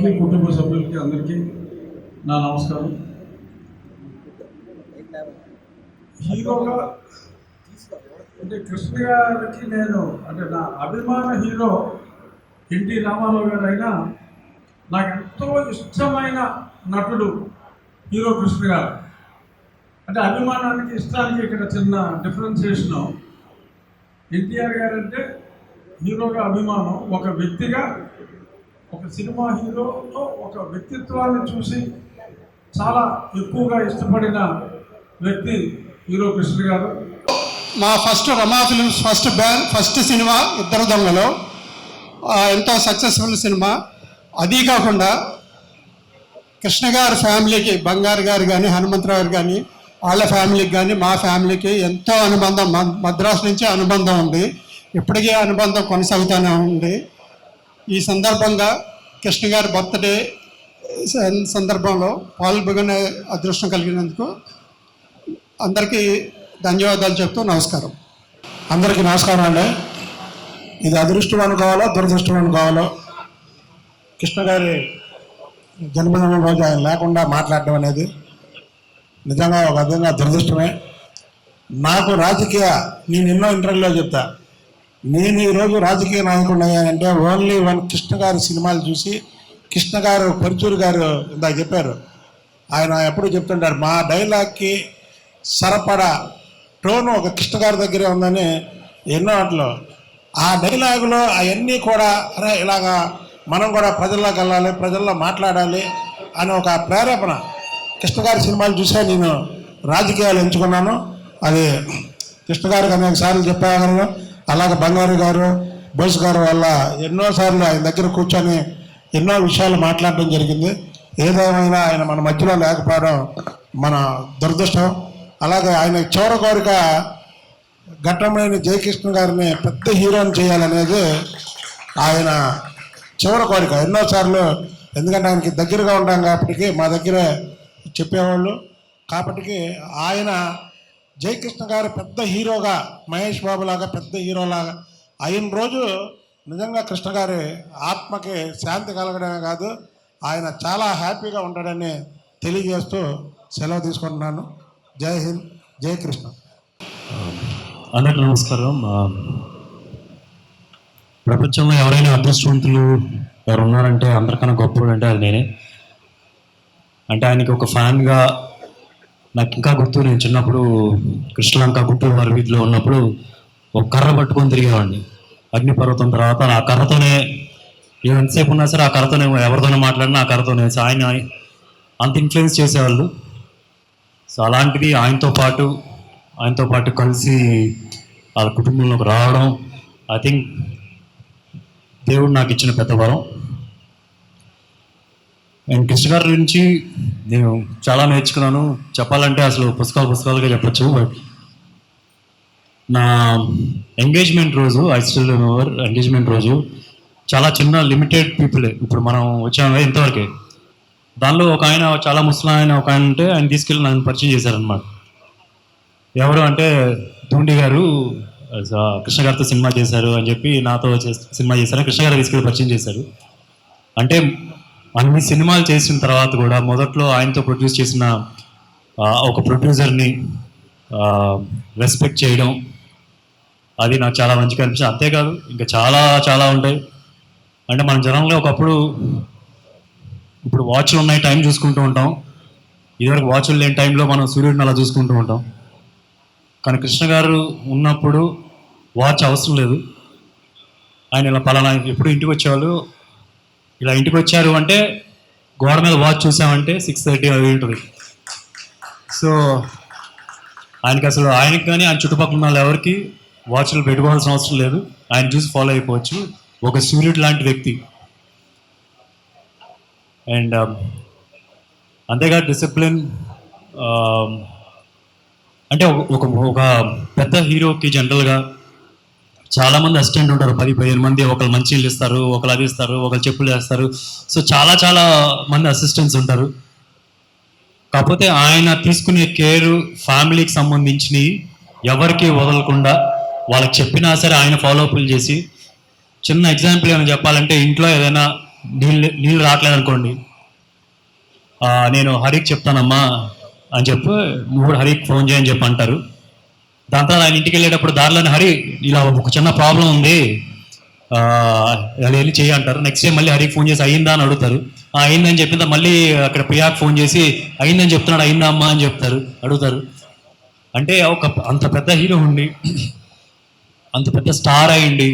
వారికి కుటుంబ సభ్యులకి అందరికీ నా నమస్కారం. హీరోగా అంటే కృష్ణ గారికి నేను అంటే నా అభిమాన హీరో ఎన్టీ రామారావు గారు అయినా నాకు ఎంతో ఇష్టమైన నటుడు హీరో కృష్ణ గారు. అంటే అభిమానానికి ఇష్టానికి ఇక్కడ చిన్న డిఫరెన్సియేషను. ఎన్టీఆర్ గారు అంటే హీరోగా అభిమానం, ఒక వ్యక్తిగా ఒక సినిమా హీరోలో ఒక వ్యక్తిత్వాన్ని చూసి చాలా ఎక్కువగా ఇష్టపడిన వ్యక్తి హీరో కృష్ణ గారు. మా ఫస్ట్ రమా ఫిల్మ్స్ ఫస్ట్ సినిమా ఇద్దరు దొంగలు ఎంతో సక్సెస్ఫుల్ సినిమా. అదీ కాకుండా కృష్ణ గారి ఫ్యామిలీకి, బంగారు గారు కానీ హనుమంతరావు గారు కానీ వాళ్ళ ఫ్యామిలీకి కానీ మా ఫ్యామిలీకి ఎంతో అనుబంధం, మద్రాసు నుంచి అనుబంధం ఉంది. ఇప్పటికీ అనుబంధం కొనసాగుతూనే ఉంది. ఈ సందర్భంగా కృష్ణ గారి బర్త్డే సందర్భంలో పాల్గొనే అదృష్టం కలిగినందుకు అందరికీ ధన్యవాదాలు చెప్తూ నమస్కారం. అందరికీ నమస్కారం అండి. ఇది అదృష్టం అనుకోవాలో దురదృష్టం అనుకోవాలో, కృష్ణ గారి జన్మదినం రోజు ఆయన లేకుండా మాట్లాడడం అనేది నిజంగా ఒక విధంగా దురదృష్టమే. నాకు నేను ఎన్నో ఇంటర్వ్యూలో చెప్తా, నేను ఈరోజు రాజకీయ నాయకుడు అయ్యానంటే ఓన్లీ వన్ కృష్ణ గారి సినిమాలు చూసి. కృష్ణ గారు పరుచూరు గారు ఇందాక చెప్పారు, ఆయన ఎప్పుడు చెప్తుంటారు మా డైలాగ్కి సరపడా టోను ఒక కృష్ణ గారి దగ్గరే ఉందని ఎన్నో వాటిలో. ఆ డైలాగులో అవన్నీ కూడా అరే ఇలాగా మనం కూడా ప్రజల్లోకి వెళ్ళాలి, ప్రజల్లో మాట్లాడాలి అని ఒక ప్రేరేపణ కృష్ణ గారి సినిమాలు చూసే నేను రాజకీయాలు ఎంచుకున్నాను. అది కృష్ణ గారికి అనేక సార్లు చెప్పాను. అలాగే బంగారు గారు, బోస్ గారు వల్ల ఎన్నోసార్లు ఆయన దగ్గర కూర్చొని ఎన్నో విషయాలు మాట్లాడడం జరిగింది. ఏదేమైనా ఆయన మన మధ్యలో లేకపోవడం మన దురదృష్టం. అలాగే ఆయన చివరి కోరిక ఘట్టమైన జయకృష్ణ గారిని పెద్ద హీరోని చేయాలనేది ఆయన చివరి కోరిక. ఎన్నోసార్లు, ఎందుకంటే ఆయనకి దగ్గరగా ఉంటాం కాబట్టి మా దగ్గర చెప్పేవాళ్ళు కాబట్టి ఆయన జయకృష్ణ గారు పెద్ద హీరోగా, మహేష్ బాబు లాగా పెద్ద హీరోలాగా అయిన రోజు నిజంగా కృష్ణ గారి ఆత్మకి శాంతి కలగడమే కాదు, ఆయన చాలా హ్యాపీగా ఉంటాడని తెలియజేస్తూ సెలవు తీసుకుంటున్నాను. జై హింద్, జై కృష్ణ. అందరికీ నమస్కారం. ప్రపంచంలో ఎవరైనా అదృష్టవంతులు ఎవరు ఉన్నారంటే అందరికన్నా గొప్పవాడు అంటే అది నేనే. అంటే ఆయనకి ఒక ఫ్యాన్గా నాకు ఇంకా గుర్తు, నేను చిన్నప్పుడు కృష్ణలంక గుంటూరు వారి వీధిలో ఉన్నప్పుడు ఒక కర్ర పట్టుకొని తిరిగేవాడిని. అగ్నిపర్వతం తర్వాత ఆ కర్రతోనే ఎంతసేపు ఉన్నా సరే ఆ కర్రతోనే ఎవరితోనే మాట్లాడినా ఆ కర్రతోనే ఆయన అంత ఇన్ఫ్లుయెన్స్ చేసేవాళ్ళు. సో అలాంటిది ఆయనతో పాటు కలిసి వాళ్ళ కుటుంబంలోకి రావడం ఐ థింక్ దేవుడు నాకు ఇచ్చిన పెద్ద వరం. నేను కృష్ణ గారి గురించి నేను చాలా నేర్చుకున్నాను. చెప్పాలంటే అసలు పుస్తకాలుగా చెప్పచ్చు. బట్ నా ఎంగేజ్మెంట్ రోజు, ఎంగేజ్మెంట్ రోజు చాలా చిన్న లిమిటెడ్ పీపులే, ఇప్పుడు మనం వచ్చాము ఇంతవరకే. దానిలో ఒక ఆయన, చాలా ముసలి ఆయన ఒక ఆయన ఉంటే ఆయన తీసుకెళ్ళి నన్ను పరిచయం చేశారనమాట. ఎవరు అంటే ధూండి గారు కృష్ణ గారితో సినిమా చేశారు అని చెప్పి నాతో సినిమా చేశారు. కృష్ణ గారు తీసుకెళ్ళి పరిచయం చేశారు. అంటే అన్ని సినిమాలు చేసిన తర్వాత కూడా మొదట్లో ఆయనతో ప్రొడ్యూస్ చేసిన ఒక ప్రొడ్యూసర్ని రెస్పెక్ట్ చేయడం అది నాకు చాలా మంచిగా అనిపించింది. అంతేకాదు ఇంకా చాలా చాలా ఉంటాయి. అంటే మన జనంలో ఒకప్పుడు, ఇప్పుడు వాచ్లు ఉన్నాయి, టైం చూసుకుంటూ ఉంటాం. ఇదివరకు వాచ్లు లేని టైంలో మనం సూర్యుడిని అలా చూసుకుంటూ ఉంటాం. కానీ కృష్ణ గారు ఉన్నప్పుడు వాచ్ అవసరం లేదు. ఆయన ఇలా పలానా ఎప్పుడు ఇంటికి వచ్చేవాళ్ళు, ఇలా ఇంటికి వచ్చారు అంటే గోడ మీద వాచ్ చూసామంటే 6:30 అవి ఉంటుంది. సో ఆయనకి కానీ ఆయన చుట్టుపక్కల ఉన్న వాళ్ళు ఎవరికి వాచ్లు పెట్టుకోవాల్సిన అవసరం లేదు. ఆయన చూసి ఫాలో అయిపోవచ్చు. ఒక సూర్యుడు లాంటి వ్యక్తి. అండ్ అంతేగా డిసిప్లిన్. అంటే ఒక పెద్ద హీరోకి జనరల్గా చాలామంది అసిస్టెంట్ ఉంటారు, 10-15 మంది. ఒకరు మంచినీళ్ళు ఇస్తారు, ఒకరు అది ఇస్తారు, ఒకరు చెప్పులు వేస్తారు. సో చాలా చాలా మంది అసిస్టెంట్స్ ఉంటారు. కాకపోతే ఆయన తీసుకునే కేరు ఫ్యామిలీకి సంబంధించి ఎవరికి వదలకుండా వాళ్ళకి చెప్పినా సరే ఆయన ఫాలోఅప్లు చేసి. చిన్న ఎగ్జాంపుల్ ఏమైనా చెప్పాలంటే, ఇంట్లో ఏదైనా నీళ్ళు రావట్లేదు అనుకోండి, నేను హరికి చెప్తానమ్మా అని చెప్పి నువ్వు కూడా హరికి ఫోన్ చేయని చెప్పి అంటారు. దాని తర్వాత ఆయన ఇంటికి వెళ్ళేటప్పుడు దారిలోనే హరి ఇలా ఒక చిన్న ప్రాబ్లం ఉంది అది వెళ్ళి చేయి అంటారు. నెక్స్ట్ డే మళ్ళీ హరికి ఫోన్ చేసి అయిందా అని అడుగుతారు. అయిందని చెప్పిన మళ్ళీ అక్కడ ప్రియాకి ఫోన్ చేసి అయిందని చెప్తున్నాడు, అయిందా అమ్మా అని అడుగుతారు. అంటే అంత పెద్ద హీరో ఉండి అంత పెద్ద స్టార్ అయ్యండి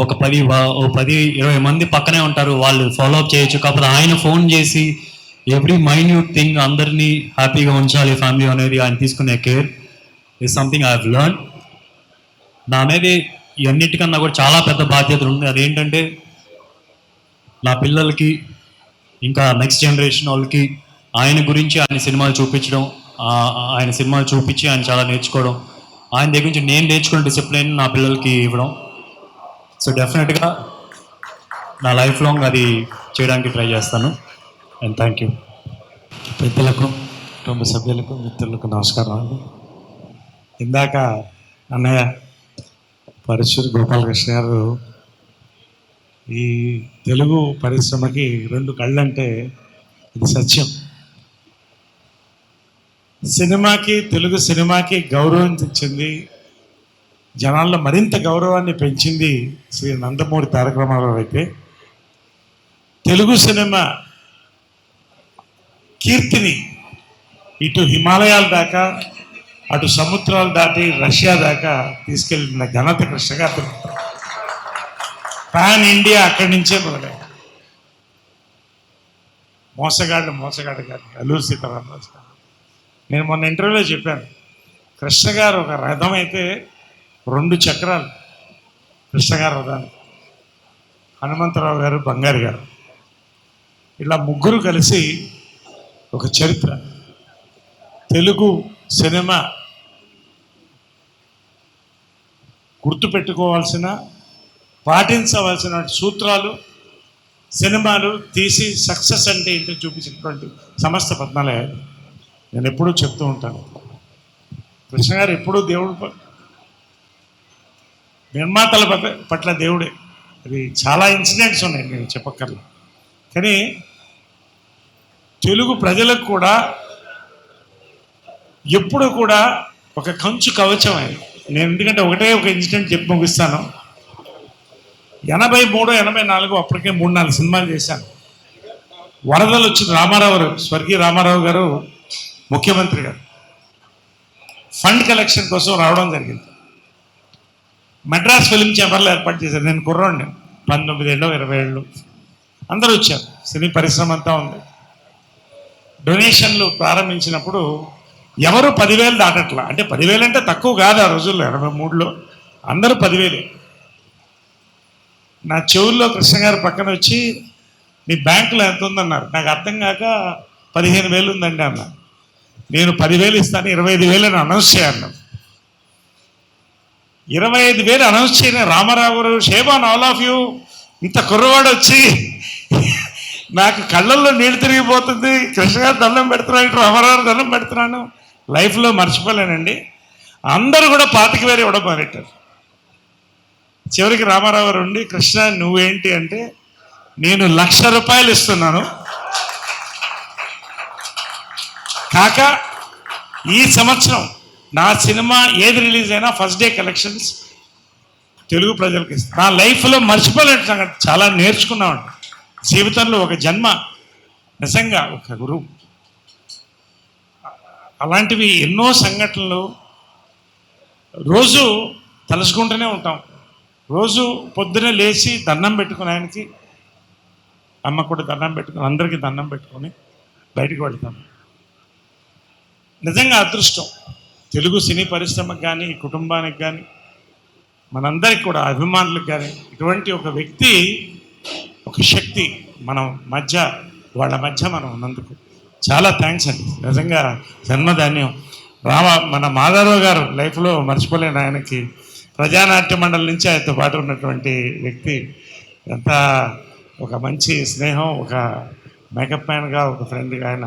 ఒక 10-20 మంది పక్కనే ఉంటారు, వాళ్ళు ఫాలో అప్ చేయొచ్చు. కాకపోతే ఆయన ఫోన్ చేసి ఎవ్రీ మైన్యూట్ థింగ్ అందరినీ హ్యాపీగా ఉంచాలి ఫ్యామిలీ అనేది ఆయన తీసుకునే care is something I have learn. నా మీద ఇవన్నిటికన్నా కూడా చాలా పెద్ద బాధ్యతలు ఉంది. అదేంటంటే నా పిల్లలకి ఇంకా నెక్స్ట్ జనరేషన్ వాళ్ళకి ఆయన గురించి ఆయన సినిమాలు చూపించడం, ఆయన సినిమాలు చూపించి ఆయన చాలా నేర్చుకోవడం, ఆయన దగ్గర నుంచి నేను నేర్చుకున్న డిసిప్లిన్ నా పిల్లలకి ఇవ్వడం. సో డెఫినెట్గా నా లైఫ్ లాంగ్ అది చేయడానికి ట్రై చేస్తాను. And thank you. పెద్దలకు, కుటుంబ సభ్యులకు, మిత్రులకు నమస్కారం. ఇందాక అన్నయ్య పరశురు గోపాలకృష్ణ గారు ఈ తెలుగు పరిశ్రమకి 2 కళ్ళంటే ఇది సత్యం. సినిమాకి, తెలుగు సినిమాకి గౌరవం తెచ్చింది, జనాల్లో మరింత గౌరవాన్ని పెంచింది శ్రీ నందమూరి తారక రామారావు అయితే, తెలుగు సినిమా కీర్తిని ఇటు హిమాలయాల దాకా అటు సముద్రాలు దాటి రష్యా దాకా తీసుకెళ్ళిన ఘనత కృష్ణ గారు. పాన్ ఇండియా అక్కడి నుంచే మొదలై మోసగాడు గారు అల్లూరి సీతారామరాజు గారు. నేను మొన్న ఇంటర్వ్యూలో చెప్పాను, కృష్ణ గారు ఒక రథం అయితే 2 చక్రాలు కృష్ణ గారు రథానికి, హనుమంతరావు గారు, బంగారు గారు, ఇలా ముగ్గురు కలిసి ఒక చరిత్ర. తెలుగు సినిమా గుర్తుపెట్టుకోవాల్సిన, పాటించవలసిన సూత్రాలు, సినిమాలు తీసి సక్సెస్ అంటే ఏంటో చూపించినటువంటి సంస్థ పద్మాలయాలు. నేను ఎప్పుడూ చెప్తూ ఉంటాను, కృష్ణ గారు ఎప్పుడూ దేవుడు నిర్మాతల పట్ల దేవుడే. అది చాలా ఇన్సిడెంట్స్ ఉన్నాయి, నేను చెప్పక్కర్లేదు. కానీ తెలుగు ప్రజలకు కూడా ఎప్పుడు కూడా ఒక కంచు కవచం ఆయన. నేను ఎందుకంటే ఒక ఇన్సిడెంట్ చెప్పి ముగిస్తాను. 83, 84 అప్పటికే 3-4 సినిమాలు చేశాను. వరదలు వచ్చిన రామారావు గారు, స్వర్గీయ రామారావు గారు ముఖ్యమంత్రి గారు ఫండ్ కలెక్షన్ కోసం రావడం జరిగింది. మద్రాస్ ఫిల్మ్ ఛాంబర్లో ఏర్పాటు చేశారు. నేను కుర్రాడిని, 19 ఏళ్ళు 20 ఏళ్ళు, అందరూ వచ్చారు. సినీ పరిశ్రమ అంతా ఉంది. డొనేషన్లు ప్రారంభించినప్పుడు ఎవరు 10,000 దాటట్లా. అంటే 10,000 అంటే తక్కువ కాదు ఆ రోజుల్లో, 83లో అందరూ 10,000. నా చెవుల్లో కృష్ణ గారు పక్కన వచ్చి మీ బ్యాంకులో ఎంత ఉందన్నారు. నాకు అర్థం కాక 15,000 ఉందండి అన్న. నేను 10,000 ఇస్తాను, 25,000 అని అనౌన్స్ చేయాలి. 25,000 అనౌన్స్ చేయని రామారావు గారు, షేబాన్ ఆల్ ఆఫ్ యూ, ఇంత కుర్రవాడు వచ్చి నాకు కళ్ళల్లో నీళ్ళు తిరిగిపోతుంది. కృష్ణ గారు దండం పెడుతున్నాను, రామారావు దండం పెడుతున్నాను. లైఫ్లో మర్చిపోలేనండి. అందరూ కూడా 25,000 ఇవ్వడం మొదలెట్టారు. చివరికి రామారావు గారు ఉండి, కృష్ణ నువ్వేంటి అంటే, నేను ₹1,00,000 ఇస్తున్నాను కాక ఈ సంవత్సరం నా సినిమా ఏది రిలీజ్ అయినా ఫస్ట్ డే కలెక్షన్స్ తెలుగు ప్రజలకు ఇస్తాను. నా లైఫ్లో మర్చిపోలేని సంగతి, చాలా నేర్చుకున్నామండి జీవితంలో. ఒక జన్మ, నిజంగా ఒక గురువు. అలాంటివి ఎన్నో సంఘటనలు రోజు తలుచుకుంటూనే ఉంటాం. రోజు పొద్దునే లేచి దండం పెట్టుకుని, ఆయనకి అమ్మ కూడా దండం పెట్టుకుని, అందరికీ దండం పెట్టుకొని బయటికి వెళ్తాం. నిజంగా అదృష్టం తెలుగు సినీ పరిశ్రమకు కానీ, కుటుంబానికి కానీ, మనందరికి కూడా అభిమానులకు కానీ ఇటువంటి ఒక వ్యక్తి, ఒక శక్తి మనం మధ్య, వాళ్ళ మధ్య మనం ఉన్నందుకు చాలా థ్యాంక్స్ అండి. నిజంగా జన్మధాన్యం. మన మాధవరావు గారు లైఫ్లో మర్చిపోలేని, ఆయనకి ప్రజానాట్య మండలి నుంచి ఆయనతో పాటు ఉన్నటువంటి వ్యక్తి. ఎంత ఒక మంచి స్నేహం, ఒక మేకప్ మ్యాన్గా, ఒక ఫ్రెండ్గా ఆయన.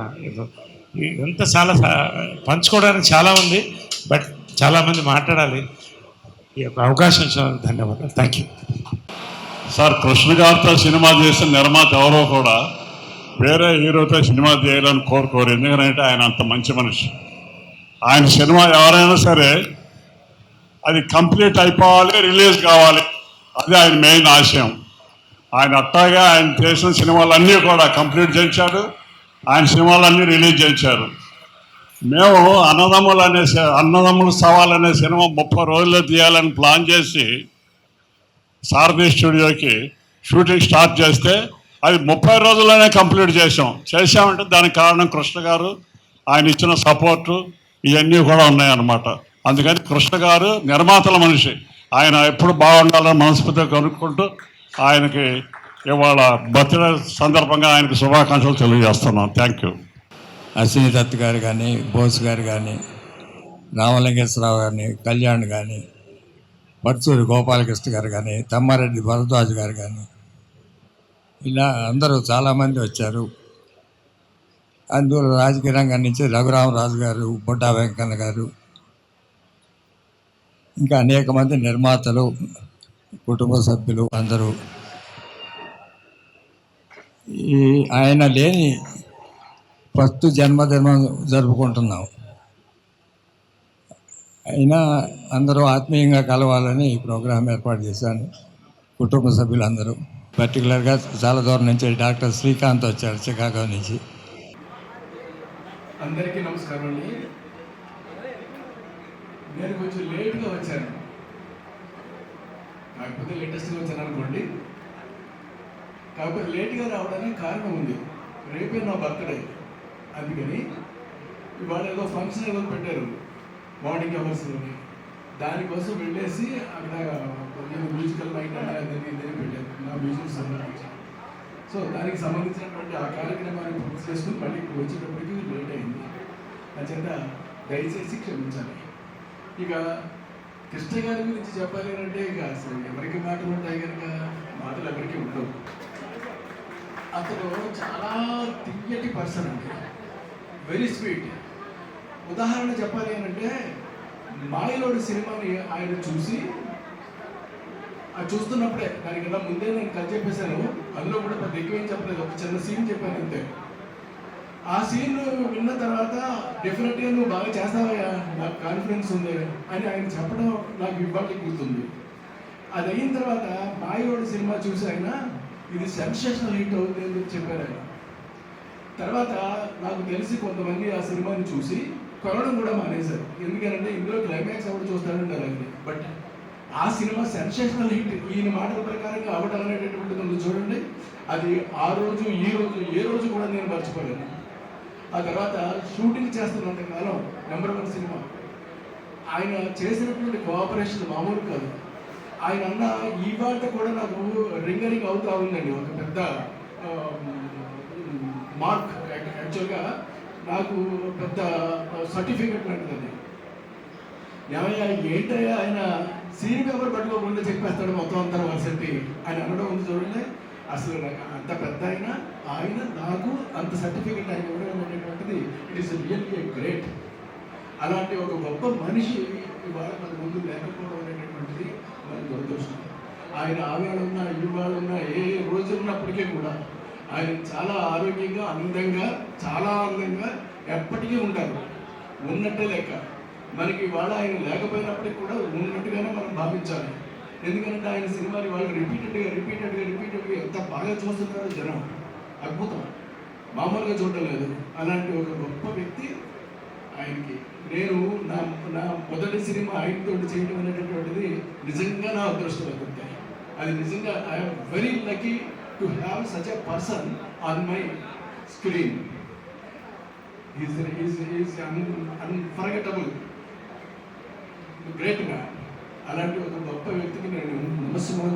ఎంత చాలా పంచుకోవడానికి చాలా ఉంది, బట్ చాలామంది మాట్లాడాలి. ఈ యొక్క అవకాశం ఇచ్చినందుకు ధన్యవాదాలు. Thank you. సార్ కృష్ణ గారితో సినిమా చేసిన నిర్మాత ఎవరో కూడా వేరే హీరోతో సినిమా చేయాలని కోరుకోరు. ఎందుకంటే ఆయన అంత మంచి మనిషి. ఆయన సినిమా ఎవరైనా సరే అది కంప్లీట్ అయిపోవాలి, రిలీజ్ కావాలి, అది ఆయన మెయిన్ ఆశయం. ఆయన అట్టాగా ఆయన చేసిన సినిమాలన్నీ కూడా కంప్లీట్ చేయించాడు. ఆయన సినిమాలన్నీ రిలీజ్ చేయించారు. మేము అన్నదమ్ముల సవాల్ అనే సినిమా 30 రోజుల్లో తీయాలని ప్లాన్ చేసి సారథి స్టూడియోకి షూటింగ్ స్టార్ట్ చేస్తే అది 30 రోజుల్లోనే కంప్లీట్ చేసామంటే దానికి కారణం కృష్ణ గారు, ఆయన ఇచ్చిన సపోర్టు ఇవన్నీ కూడా ఉన్నాయన్నమాట. అందుకని కృష్ణ గారు నిర్మాతల మనిషి. ఆయన ఎప్పుడు బాగుండాలని మనస్ఫూర్తిగా కనుక్కుంటూ ఆయనకి ఇవాళ బర్త్డే సందర్భంగా ఆయనకు శుభాకాంక్షలు తెలియజేస్తున్నాం. Thank you. అశ్విని దత్ గారు కానీ, బోస్ గారు కానీ, రామలింగేశ్వరరావు గారిని, కళ్యాణ్ కానీ, పర్చూరి గోపాలకృష్ణ గారు కానీ, తమ్మారెడ్డి భరద్వాజ్ గారు కానీ, ఇలా అందరూ చాలామంది వచ్చారు. అందులో రాజకీయ రంగం నుంచి రఘురామరాజు గారు, బొడ్డా వెంకన్న గారు, ఇంకా అనేక మంది నిర్మాతలు, కుటుంబ సభ్యులు అందరూ ఈ ఆయన లేని ఫస్ట్ జన్మదినం జరుపుకుంటున్నాం. అయినా అందరూ ఆత్మీయంగా కలవాలని ఈ ప్రోగ్రాం ఏర్పాటు చేశాను. కుటుంబ సభ్యులందరూ, పర్టికులర్గా చాలా దూరం నుంచి డాక్టర్ శ్రీకాంత్ వచ్చారు, చికాగో నుంచి. అందరికీ నమస్కారం అండి. నేను కొంచెం లేట్గా వచ్చాను, కాకపోతే లేటెస్ట్గా వచ్చాను అనుకోండి. కాకపోతే లేట్గా రావడానికి కారణం ఉంది. రేపే నా బర్త్డే, అందుకని ఇవాళ ఏదో ఫంక్షన్ ఏదో పెట్టారు మార్నింగ్ అవర్స్. దానికోసం వెళ్ళేసి అక్కడ మ్యూజికల్ నైట్ అనేది పెట్టారు నా మ్యూజిక్ సంబంధించి. సో దానికి సంబంధించినటువంటి ఆ కార్యక్రమాన్ని పూర్తి చేసుకుని మళ్ళీ వచ్చేటప్పటికి లేట్ అయింది. అంచేత దయచేసి క్షమించాలి. ఇక కృష్ణ గారి గురించి చెప్పాలి అంటే ఇక అసలు ఎవరికి మాటలు ఉంటాయి కనుక మాటలు ఎవరికి ఉండవు. అతను చాలా తియ్యటి పర్సన్ అండి, వెరీ స్వీట్. ఉదాహరణ చెప్పాలి అంటే మాయలోడి సినిమాని ఆయన చూసి చూస్తున్నప్పుడే, దానికన్నా ముందే నేను కథ చెప్పేశాను, అందులో కూడా పెద్ద ఎక్కువ ఏం చెప్పలేదు, ఒక చిన్న సీన్ చెప్పాను అంతే. ఆ సీన్ విన్న తర్వాత డెఫినెట్గా నువ్వు బాగా చేస్తావయ్యా, నాకు కాన్ఫిడెన్స్ ఉంది అని ఆయన చెప్పడం నాకు ఇవ్వాలి గుర్తుంది. అది అయిన తర్వాత మాయలోడి సినిమా చూసి ఆయన ఇది సెన్సేషనల్ హిట్ అవుతుంది అని చెప్పారు ఆయన. తర్వాత నాకు తెలిసి కొంతమంది ఆ సినిమాని చూసి కొనడం కూడా మానేశారు. ఎందుకంటే ఇందులో క్లైమాక్స్ ఎవరు చూస్తారంటే అలాగే. బట్ ఆ సినిమా సెన్సేషనల్ హిట్ ఈయన మాటల ప్రకారంగా అవడం అనేటటువంటిది ఉంది చూడండి. అది ఆ రోజు ఈ రోజు ఏ రోజు కూడా నేను మర్చిపోలేను. ఆ తర్వాత షూటింగ్ చేస్తున్నంత కాలం #1 సినిమా. ఆయన చేసినటువంటి కోఆపరేషన్ మామూలు కాదు. ఆయన అన్న ఇవాళ కూడా నాకు రింగరింగ్ అవుతా ఉందండి ఒక పెద్ద మార్క్. యాక్చువల్గా నాకు పెద్ద సర్టిఫికెట్ లాంటిది. ఏమయ్యా ఏంటయ్యా ఆయన సీన్ పేపర్ పట్టుకోకుండా చెప్పేస్తాడు మొత్తం అంతా వసతి ఆయన అనడం ఉంది చూడండి. అసలు అంత పెద్ద ఆయన నాకు అంత సర్టిఫికెట్ ఆయన ఇవ్వడం అనేటువంటిది ఇట్ ఈస్ రియల్లీ గ్రేట్. అలాంటి ఒక గొప్ప మనిషి ఇవాళ మన ముందు లేకపోవడం అనేటటువంటిది మనకు దురదృష్టం. ఆయన ఆవేళ ఉన్నా ఇవాళ ఉన్నా ఏ రోజు ఉన్నప్పటికీ కూడా ఆయన చాలా ఆరోగ్యంగా, చాలా అందంగా ఎప్పటికీ ఉంటారు. ఉన్నట్టే లెక్క. మనకి ఇవాళ ఆయన లేకపోయినప్పటికీ కూడా ఉన్నట్టుగానే మనం భావించాలి. ఎందుకంటే ఆయన సినిమాని వాళ్ళు రిపీటెడ్గా ఎంత బాగా చూస్తున్నారో జనం. అద్భుతం, మామూలుగా చూడడం లేదు. అలాంటి ఒక గొప్ప వ్యక్తి ఆయనకి నేను నా మొదటి సినిమా ఆయనతో చేయడం అనేటటువంటిది నిజంగా నా అదృష్టం. అది నిజంగా I'm very lucky to have such a person on my screen. Is unforgettable, great man. అలాంటి ఒక గొప్ప వ్యక్తికి నేను నమస్కారం